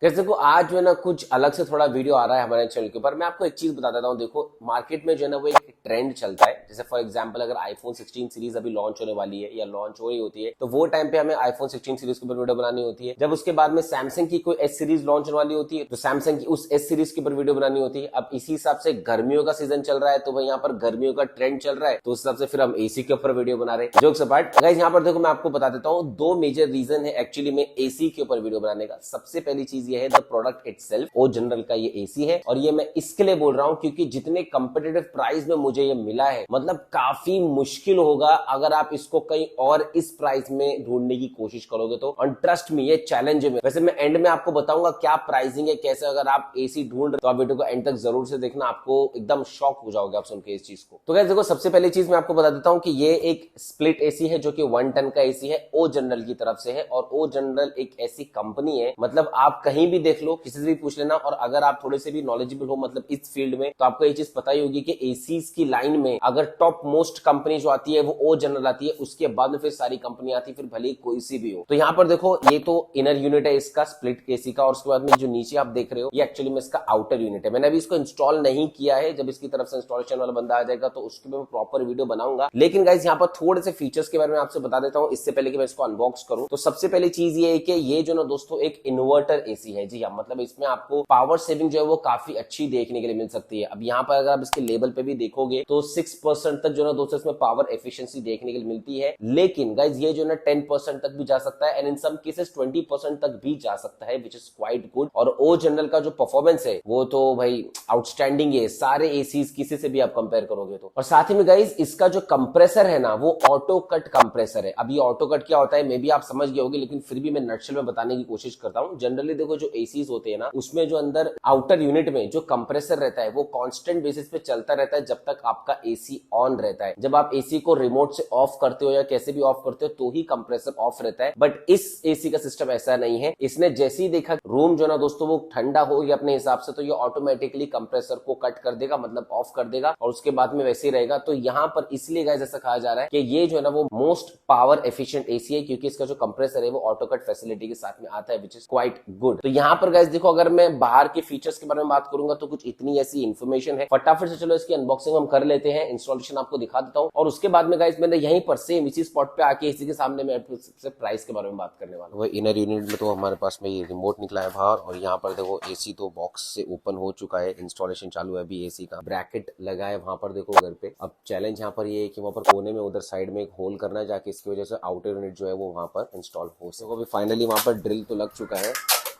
कैसे देखो आज जो है ना कुछ अलग से थोड़ा वीडियो आ रहा है हमारे चैनल के ऊपर। मैं आपको एक चीज बता देता हूँ। देखो मार्केट में जो है ना वो एक ट्रेंड चलता है। जैसे फॉर एग्जांपल अगर आईफोन 16 सीरीज अभी लॉन्च होने वाली है या लॉन्च हो रही होती है तो वो टाइम पे हमें आईफोन 16 सीरीज के ऊपर वीडियो बनानी होती है। जब उसके बाद में सैमसंग की कोई एस सीरीज लॉन्च होने वाली होती है तो सैमसंग की उस एस सीरीज के ऊपर वीडियो बनानी होती है। अब इसी हिसाब से गर्मियों का सीजन चल रहा है तो भाई यहाँ पर गर्मियों का ट्रेंड चल रहा है तो उस हिसाब से फिर हम एसी के ऊपर वीडियो बना रहे हैं। जोक्स अपार्ट गाइस, यहाँ पर देखो मैं आपको बता देता हूँ दो मेजर रीजन है एक्चुअली में एसी के ऊपर वीडियो बनाने का। सबसे पहली चीज ये है the product itself. O General का ये एसी है और ये मैं इसके लिए बोल रहा हूं क्योंकि जितने कंपेटिटिव प्राइस में मुझे ये मिला है मतलब काफी मुश्किल होगा अगर आप इसको कहीं और इस प्राइस में ढूंढने की कोशिश करोगे तो। और ट्रस्ट मी ये चैलेंज है। वैसे मैं एंड में आपको बताऊंगा क्या प्राइसिंग है, कैसे अगर आप एसी ढूंढ रहे तो आप वीडियो को एंड तक जरूर से देखना, आपको एकदम शॉक हो जाओगे आप सुन के इस चीज को। तो गाइस देखो सबसे पहली चीज मैं आपको बता देता हूं कि ये एक स्प्लिट एसी है जो कि 1 टन का एसी है, ओ जनरल की तरफ से है। और ओ जनरल एक ऐसी कंपनी है मतलब आप कहीं भी देख लो, किसी से भी पूछ लेना, और अगर आप थोड़े से भी नॉलेजेबल हो मतलब इस फील्ड में तो आपको ये चीज पता ही होगी कि एसीज की लाइन में अगर टॉप मोस्ट कंपनी जो आती है वो ओ जनरल आती है, उसके बाद में फिर सारी कंपनी आती है, फिर भले कोई सी भी हो। तो यहाँ पर देखो ये तो इनर यूनिट है इसका स्प्लिट एसी का, और उसके बाद में जो नीचे आप देख रहे हो ये एक्चुअली में इसका आउटर यूनिट है। मैंने अभी इसको इंस्टॉल नहीं किया है, जब इसकी तरफ से इंस्टॉलेशन वाला बंदा आ जाएगा तो उसके मैं प्रॉपर वीडियो बनाऊंगा। लेकिन गाइस यहाँ पर थोड़े से फीचर्स के बारे में आपसे बता देता हूँ इससे पहले कि मैं इसको अनबॉक्स करूं। तो सबसे पहली चीज ये है कि ये जो ना दोस्तों एक इन्वर्टर एसी है। जी हाँ, मतलब इसमें आपको पावर सेविंग जो है वो काफी अच्छी देखने के लिए मिल सकती है। अब यहाँ पर अगर आप इसके लेवल पे भी देखोगे तो 6% तक जो ना दोस्तों इसमें पावर एफिशिएंसी देखने के लिए मिलती है। लेकिन गाइज ये जो ना 10% तक भी जा सकता है एंड इन सम केसेस 20% तक भी जा सकता है, विच इज क्वाइट गुड। और ओ जनरल का जो परफॉर्मेंस है वो तो भाई आउटस्टैंडिंग है सारे एसीज किसी से भी आप कंपेयर करोगे तो। और साथ ही में गाइज इसका जो कंप्रेसर है ना वो ऑटो कट कंप्रेसर है। अब ये ऑटो कट क्या होता है मे भी आप समझ गए होगे, लेकिन फिर भी मैं नटशेल में बताने की कोशिश करता हूँ। जनरली देखो जो एसीज होते हैं ना उसमें जो अंदर आउटर यूनिट में जो कंप्रेसर रहता है वो कांस्टेंट बेसिस पे चलता रहता है जब तक आपका एसी ऑन रहता है। जब आप एसी को रिमोट से ऑफ करते हो या कैसे भी ऑफ करते हो तो ही कंप्रेसर ऑफ रहता है। बट इस एसी का सिस्टम ऐसा नहीं है। इसने जैसे ही देखा रूम जो ना दोस्तों वो ठंडा हो गया अपने हिसाब से तो ये ऑटोमेटिकली कंप्रेसर को कट कर देगा, मतलब ऑफ कर देगा, और उसके बाद में वैसे ही रहेगा। तो यहाँ पर इसलिए गाइस ऐसा कहा जा रहा है कि ये जो है ना वो मोस्ट पावर एफिशिएंट एसी है क्योंकि इसका जो कंप्रेसर है वो ऑटो कट फैसिलिटी के साथ में आता है, विच इज क्वाइट गुड। तो यहाँ पर गाइस देखो अगर मैं बाहर के फीचर्स के बारे में बात करूंगा तो कुछ इतनी ऐसी इन्फॉर्मेशन है। फटाफट से चलो इसकी अनबॉक्सिंग हम कर लेते हैं, इंस्टॉलेशन आपको दिखा देता हूँ, और उसके बाद में गाइस मैंने यहीं पर सेम इसी स्पॉट पे आके इसी के सामने मैं सबसे प्राइस के बारे में बात करने वाला हूँ। इनर यूनिट में तो हमारे पास में ये रिमोट निकला है बाहर, और यहाँ पर देखो एसी तो बॉक्स से ओपन हो चुका है, इंस्टॉलेशन चालू है अभी। एसी का ब्रैकेट लगा है वहां पर देखो घर पे। अब चैलेंज यहाँ पर ये है कि वहां पर कोने में उधर साइड में एक होल करना है जाके, इसकी वजह से आउटर यूनिट जो है वो वहां पर इंस्टॉल हो सके। अभी फाइनली वहां पर ड्रिल तो लग चुका है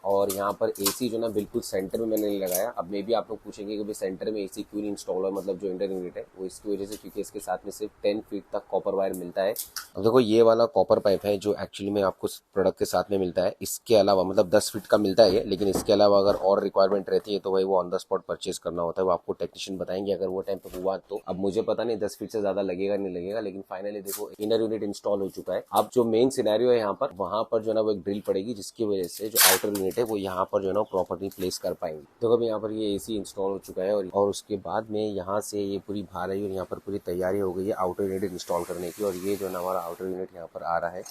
और यहाँ पर एसी जो ना बिल्कुल सेंटर में मैंने नहीं लगाया। अब मे भी आप लोग पूछेंगे कि भाई सेंटर में एसी क्यों नहीं इंस्टॉल है, मतलब जो इंटर यूनिट है वो इसकी वजह से क्योंकि इसके साथ में सिर्फ 10 फीट तक कॉपर वायर मिलता है। अब देखो ये वाला कॉपर पाइप है जो एक्चुअली में आपको प्रोडक्ट के साथ में मिलता है। इसके अलावा मतलब 10 फीट का मिलता है ये, लेकिन इसके अलावा अगर और रिक्वायरमेंट रहती है तो भाई वो ऑन द स्पॉट परचेज करना होता है, वो आपको टेक्नीशियन बताएंगे अगर वो टाइम पे हुआ तो। अब मुझे पता नहीं 10 फीट से ज्यादा लगेगा नहीं लगेगा, लेकिन फाइनली देखो इनर यूनिट इंस्टॉल हो चुका है। अब जो मेन सिनेरियो है यहाँ पर वहां पर जो है ना वो एक ड्रिल पड़ेगी जिसकी वजह से जो आउटर यूनिट है वो यहाँ पर जो है ना प्रॉपर्ली प्लेस कर पाएंगे। तो अभी यहाँ पर ये एसी इंस्टॉल हो चुका है और उसके बाद में यहाँ से ये पूरी बाहर आई और यहाँ पर पूरी तैयारी हो गई है आउटर यूनिट इंस्टॉल करने की। और ये जो है ना हमारा आउटर यूनिट यहाँ पर आ रहा है,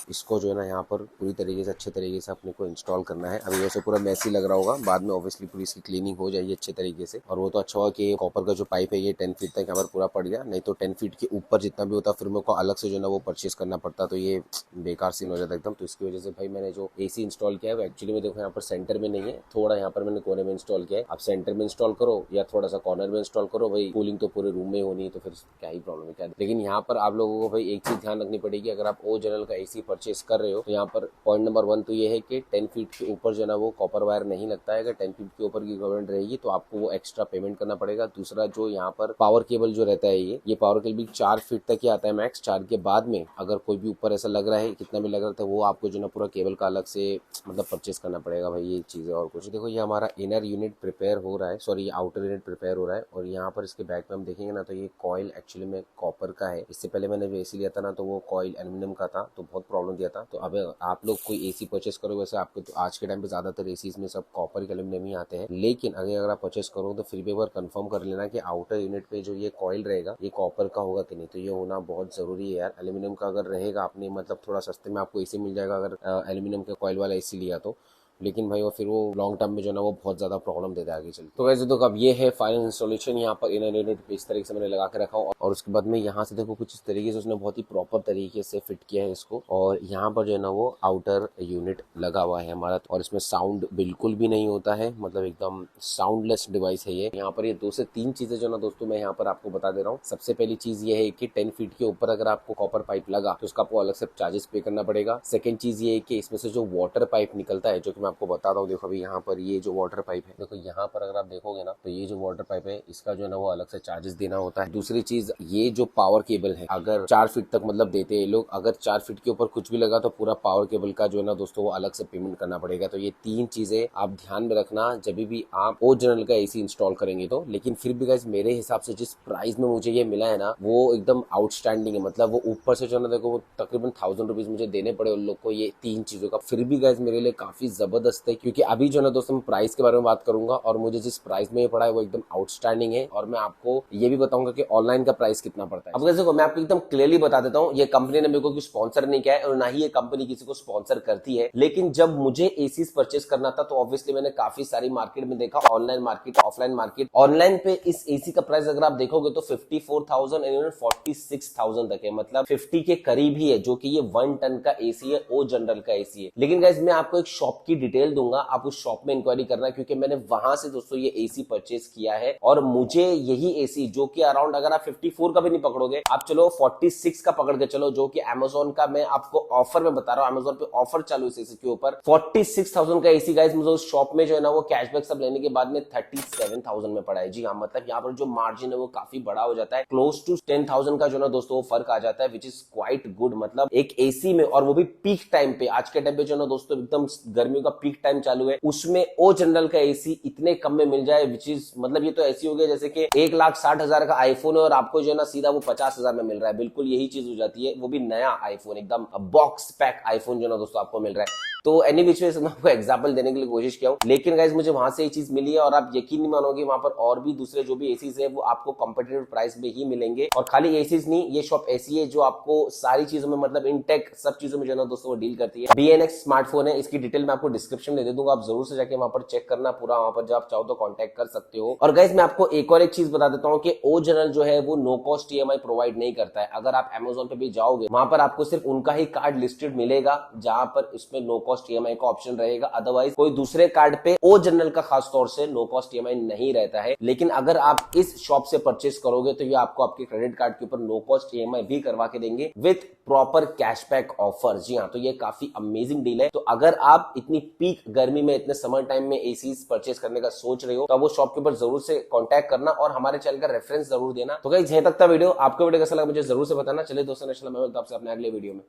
इसको जो है ना यहाँ पर पूरी तरीके से अच्छे तरीके से अपने को इंस्टॉल करना है। अभी वैसे पूरा मैसी लग रहा होगा, बाद में ऑब्वियसली पूरी इसकी क्लीनिंग हो जाएगी अच्छे तरीके से। और वो तो अच्छा हुआ कि कॉपर का जो पाइप है ये 10 फीट तक यहाँ पर पूरा पड़ गया, नहीं तो 10 फीट के ऊपर जितना भी होता फिर मेरे को अलग से जो है ना वो परचेज करना पड़ता, तो ये बेकार सीन हो जाता एकदम। तो इसकी वजह से भाई मैंने जो एसी इंस्टॉल किया है वो एक्चुअली में देखो यहाँ पर सेंटर में नहीं है, थोड़ा यहाँ पर मैंने कोने में इंस्टॉल किया है। आप सेंटर में इंस्टॉल करो या थोड़ा सा कॉर्नर में इंस्टॉल करो, भाई कूलिंग तो पूरे रूम में होनी है तो फिर क्या ही प्रॉब्लम है क्या। लेकिन यहाँ पर आप लोगों को भाई एक चीज ध्यान रखनी पड़ेगी, अगर आप ओ जनरल का एसी परचेज कर रहे हो तो यहाँ पर पॉइंट नंबर 1 तो ये है कि 10 फीट के ऊपर जो है ना वो कॉपर वायर नहीं लगता है। अगर 10 फीट के ऊपर की रिक्वायरमेंट रहेगी तो आपको वो एक्स्ट्रा पेमेंट करना पड़ेगा। दूसरा जो यहाँ पर पावर केबल जो रहता है ये पावर केबल 4 फीट तक ही आता है मैक्स। 4 के बाद में अगर कोई भी ऊपर ऐसा लग रहा है कितना भी लग रहा था वो आपको जो ना पूरा केबल का अलग से मतलब परचेस करना पड़ेगा भाई, ये चीज है। और कुछ देखो ये हमारा इनर यूनिट प्रिपेयर हो रहा है, सॉरी ये आउटर यूनिट प्रिपेयर हो रहा है। और यहाँ पर इसके बैक में हम देखेंगे ना तो ये कॉइल एक्चुअली में कॉपर का है। इससे पहले मैंने जो एसी लिया था ना तो वो कॉइल एल्यूमिनियम का था तो बहुत प्रॉब्लम दिया था। तो अब आप लोग कोई एसी परचेस करो, वैसे आपको तो आज के टाइम पे ज्यादातर एसीज में सब कॉपर के एल्यूमिनियम ही आते हैं, लेकिन अगर आप परचेस करो तो फिर भी एक बार कंफर्म कर लेना कि आउटर यूनिट पे जो ये कॉइल रहेगा ये कॉपर का होगा कि नहीं। तो ये होना बहुत जरूरी है यार। एल्यूमिनियम का अगर रहेगा आपने मतलब थोड़ा सस्ते में आपको एसी मिल जाएगा अगर एल्यूमिनियम के कॉइल वाला एसी लिया तो, लेकिन भाई वो फिर वो लॉन्ग टर्म में जो है ना वो बहुत ज्यादा प्रॉब्लम देता है आगे चल। तो वैसे तो अब ये है फाइनल इंस्टॉलेशन, यहाँ पर इनर यूनिट इस तरीके से मैंने लगा के रखा हूँ, और उसके बाद में यहाँ से देखो कुछ इस तरीके से उसने बहुत ही प्रॉपर तरीके से फिट किया है इसको, और यहाँ पर जो है ना वो आउटर यूनिट लगा हुआ है हमारा, और इसमें साउंड बिल्कुल भी नहीं होता है, मतलब एकदम साउंडलेस डिवाइस है ये। यहाँ पर ये 2 से 3 चीजें जो ना दोस्तों मैं यहाँ पर आपको बता दे रहा हूँ। सबसे पहली चीज ये है कि 10 फीट के ऊपर अगर आपको कॉपर पाइप लगा तो उसका आपको अलग से चार्जेस पे करना पड़ेगा। सेकंड चीज ये है कि इसमें से जो वाटर पाइप निकलता है, जो कि मैं आपको बताता हूँ, देखो अभी यहाँ पर ये जो वाटर पाइप है, देखो यहाँ पर अगर आप देखोगे ना तो ये जो वाटर पाइप है इसका जो है ना वो अलग से चार्जेस देना होता है। दूसरी चीज ये जो पावर केबल है, अगर 4 फीट तक मतलब देते हैं लोग, अगर 4 फीट के ऊपर कुछ भी लगा तो पूरा पावर केबल का जो है ना दोस्तों वो अलग से पेमेंट करना पड़ेगा। तो ये 3 चीजें आप ध्यान में रखना जब भी आप ओरिजिनल का एसी इंस्टॉल करेंगे तो। लेकिन फिर भी गाइस मेरे हिसाब से जिस प्राइस में मुझे ये मिला है ना वो एकदम आउटस्टैंडिंग है, मतलब वो ऊपर से जो है ना देखो वो तकरीबन 1000 रुपीज मुझे देने पड़े उन लोग को ये 3 चीजों का, फिर भी गाइस मेरे लिए काफी जबरदस्त है। क्योंकि अभी जो है ना दोस्तों मैं प्राइस के बारे में बात करूंगा, और मुझे जिस प्राइस में ये पड़ा है वो एकदम आउटस्टैंडिंग है, और मैं आपको ये भी बताऊंगा कि ऑनलाइन का प्राइस कितना पड़ता है। अब वैसे मैं आपको एकदम क्लियरली बता देता हूँ, ये कंपनी ने मेरे को स्पॉन्सर नहीं किया है और ना ही ये कंपनी किसी को स्पॉन्सर करती है। लेकिन जब मुझे एसीज परचेस करना था तो ऑब्वियसली मैंने काफी सारी मार्केट में देखा, online market, offline market. Online पे इस एसी का प्राइस अगर आप देखोगे तो 54,000 एंड 46,000 तक है, मतलब 50 के करीब ही है, जो कि ये 1 टन का एसी है, ओ जनरल का एसी है। लेकिन गाइस मैं आपको एक शॉप की डिटेल दूंगा, आप उस शॉप में इंक्वायरी करना, क्योंकि मैंने वहां से दोस्तों ये एसी परचेस किया है, और मुझे यही एसी जो कि अराउंड अगर आप 54 का भी नहीं पकड़ोगे, आप चलो 46 का पकड़ के चलो, जो कि अमेजोन का मैं आपको ऑफर में बता रहा हूं, अमेजोन पे ऑफर चालू है एसी के ऊपर 46,000 का एसी गाइस मुझे उस शॉप में जो है ना वो कैशबैक सब लेने के बाद में 37,000 में पड़ा है। जी हाँ, मतलब यहाँ पर जो मार्जिन है वो काफी बड़ा हो जाता है, क्लोज टू 10,000 का जो ना दोस्तों वो फर्क आ जाता है, विच इज क्वाइट गुड। मतलब एक एसी में, और वो भी पीक टाइम पे, आज के टाइम पे जो ना दोस्तों एकदम गर्मियों का पीक टाइम चालू है, उसमें ओ जनरल का एसी इतने कम में मिल जाए, विच इज मतलब ये तो ऐसी हो गया जैसे कि 1,60,000 का आईफोन है और आपको जो है ना सीधा वो 50,000 में मिल रहा है, बिल्कुल यही चीज हो जाती है, वो भी नया आईफोन, एकदम बॉक्स पैक आईफोन जो ना दोस्तों आपको मिल रहा है। तो एनी विच वे मैं आपको एग्जांपल देने के लिए कोशिश किया हूं, लेकिन गाइस मुझे वहां से ये चीज मिली है, और आप यकीन नहीं मानोगे वहां पर और भी दूसरे जो भी एसीज है वो आपको कॉम्पिटिटिव प्राइस में ही मिलेंगे। और खाली एसीज नहीं, ये शॉप ऐसी है जो आपको सारी चीजों में, मतलब इनटेक सब चीजों में जो है दोस्तों वो डील करती है। BNX स्मार्टफोन है, इसकी डिटेल मैं आपको डिस्क्रिप्शन में दे दूंगा, आप जरूर से जाके वहां पर चेक करना पूरा, वहां पर जब आप चाहो तो कॉन्टैक्ट कर सकते हो। और गाइस मैं आपको एक और एक चीज बता देता हूँ कि ओ जनरल जो है वो नो कॉस्ट EMI प्रोवाइड नहीं करता है। अगर आप अमेजोन पे भी जाओगे वहां पर आपको सिर्फ उनका ही कार्ड लिस्टेड मिलेगा जहां पर उसमें नो कॉस्ट EMI का ऑप्शन रहेगा, अदरवाइज कोई दूसरे कार्ड पे ओ जनरल का खास तौर से नो कॉस्ट EMI नहीं रहता है। लेकिन अगर आप इस शॉप से परचेस करोगे तो ये आपको आपके क्रेडिट कार्ड के ऊपर नो कॉस्ट EMI भी करवा के देंगे विथ प्रॉपर कैशबैक ऑफर। जी हाँ, तो ये काफी अमेजिंग डील है। तो अगर आप इतनी पीक गर्मी में, इतने समर टाइम में एसीज परचेस करने का सोच रहे हो तो वो शॉप के ऊपर जरूर से कांटेक्ट करना, और हमारे चैनल का रेफरेंस जरूर देना। तो गाइस यहां तक था वीडियो, आपको वीडियो कैसा लगा मुझे जरूर से बताना। चलिए दोस्तों, नेक्स्ट मैं मिलता हूं आपसे अपने अगले वीडियो में।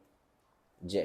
जय